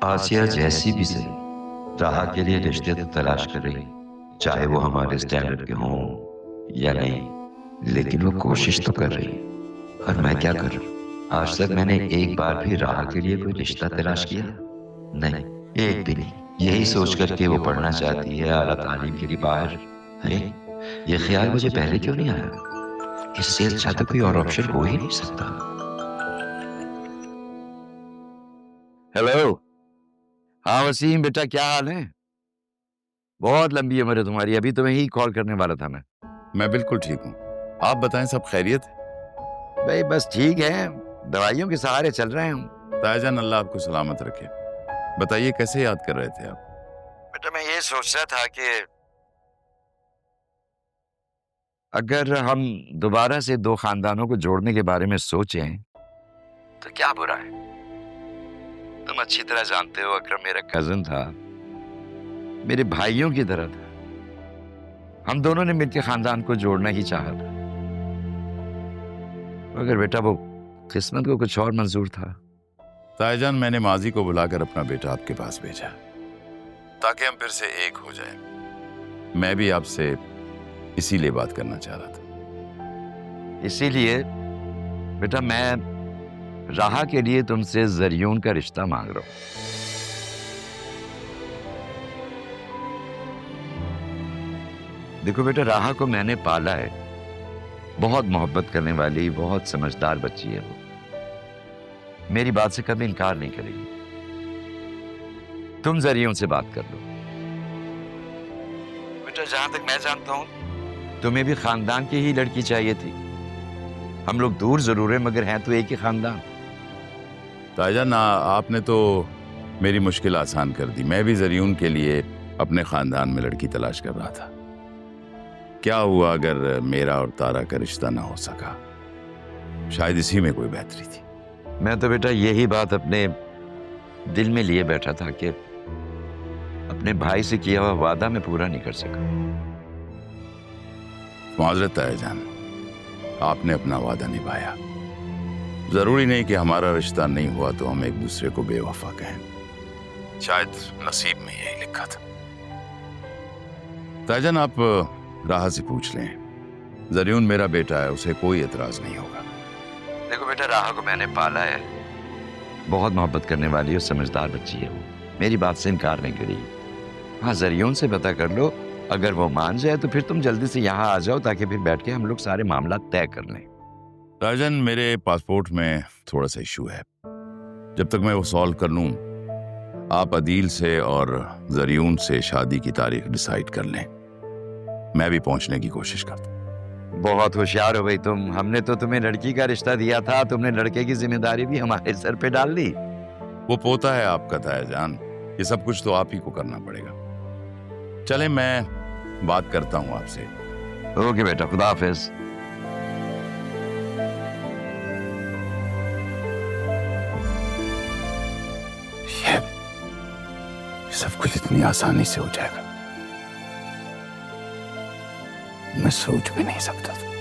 आसिया जैसी भी सही, राह के लिए रिश्ते तो तलाश कर रही, चाहे वो हमारे स्टैंडर्ड के हों या नहीं, लेकिन वो कोशिश तो कर रही। और मैं क्या करूं? आज तक मैंने एक बार भी राह के लिए कोई रिश्ता तलाश किया नहीं, एक भी नहीं। यही सोच कर के वो पढ़ना चाहती है आला तालीम के लिए बाहर। अरे, ये ख्याल मुझे पहले क्यों नहीं आया? इससे अच्छा तो कोई और ऑप्शन हो ही नहीं सकता। हेलो। हाँ वसीम बेटा, क्या हाल है? बहुत लंबी उम्र है तुम्हारी, अभी तुम्हें ही कॉल करने वाला था मैं। मैं बिल्कुल ठीक हूँ। आप बताएं, सब खैरियत है? भाई बस ठीक है, दवाइयों के सहारे चल रहे हैं हम। ताईजान, अल्लाह आपको सलामत रखे। बताइए, कैसे याद कर रहे थे आप? बेटा मैं ये सोच रहा था कि अगर हम दोबारा से दो खानदानों को जोड़ने के बारे में सोचें तो क्या बुरा है? तुम अच्छी तरह जानते हो अकरम मेरा कजिन था, मेरे भाइयों की तरह था। हम दोनों ने मिलकर खानदान को जोड़ना ही चाहा था, मगर बेटा वो किस्मत को कुछ और मंजूर था। ताईजान, मैंने माजी को बुलाकर अपना बेटा आपके पास भेजा ताकि हम फिर से एक हो जाएं। मैं भी आपसे इसीलिए बात करना चाह रहा था। इसीलिए बेटा मैं राह के लिए तुमसे जरियून का रिश्ता मांग रहा हूं। देखो बेटा, राह को मैंने पाला है, बहुत मोहब्बत करने वाली, बहुत समझदार बच्ची है वो। मेरी बात से कभी इनकार नहीं करेगी। तुम जरियून से बात कर लो। बेटा जहां तक मैं जानता हूं तुम्हें भी खानदान की ही लड़की चाहिए थी। हम लोग दूर जरूर हैं मगर हैं तो एक ही खानदान। ताईजान, आपने तो मेरी मुश्किल आसान कर दी। मैं भी जरियून के लिए अपने खानदान में लड़की तलाश कर रहा था। क्या हुआ अगर मेरा और तारा का रिश्ता ना हो सका? शायद इसी में कोई बेहतरी थी। मैं तो बेटा यही बात अपने दिल में लिए बैठा था कि अपने भाई से किया हुआ वादा मैं पूरा नहीं कर सका। माजरत है जान, आपने अपना वादा निभाया। जरूरी नहीं कि हमारा रिश्ता नहीं हुआ तो हम एक दूसरे को बेवफा कहें। शायद नसीब में यही लिखा था। ताईजान, आप राह से पूछ लें। जरियून मेरा बेटा है, उसे कोई एतराज नहीं होगा। देखो बेटा, राह को मैंने पाला है, बहुत मोहब्बत करने वाली और समझदार बच्ची है वो। मेरी बात से इनकार नहीं करेगी। हाँ, जरियून से पता कर लो, अगर वो मान जाए तो फिर तुम जल्दी से यहाँ आ जाओ ताकि फिर बैठ के हम लोग सारे मामला तय कर लें। राजन, मेरे पासपोर्ट में थोड़ा सा इशू है। जब तक मैं वो सॉल्व कर लूं, आप अदील से और जरियून से शादी की तारीख डिसाइड कर लें। मैं भी पहुंचने की कोशिश करता हूं। बहुत होशियार हो भाई तुम। हमने तो तुम्हें लड़की का रिश्ता दिया था, तुमने लड़के की जिम्मेदारी भी हमारे सर पे डाल ली। वो पोता है आपका ताईजान, ये सब कुछ तो आप ही को करना पड़ेगा। चले, मैं बात करता हूं आपसे। ओके बेटा, खुदा हाफिज। ये सब कुछ इतनी आसानी से हो जाएगा, मैं सोच भी नहीं सकता था।